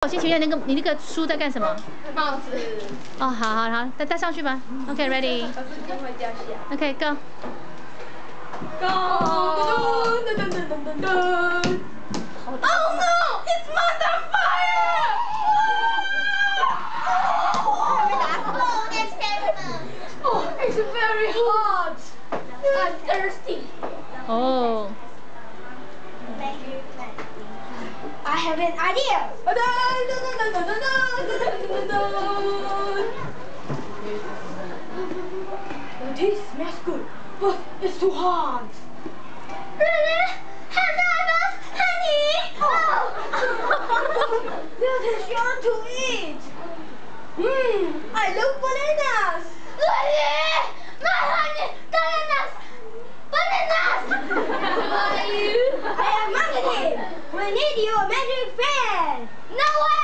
我先请问你那个书在干什么？帽子。哦，好，戴上去吧。OK，ready。可是一定会掉下。OK，go。Go! Oh no! It's mother fire! Oh, it's very hot. I'm thirsty. Oh. I have an idea. This smells good, but it's too hot. Really? Honey! Oh! That is sure to eat. I love bananas. Really? My honey! Bananas! What are you? I am marketing. We need your magic fan. No way!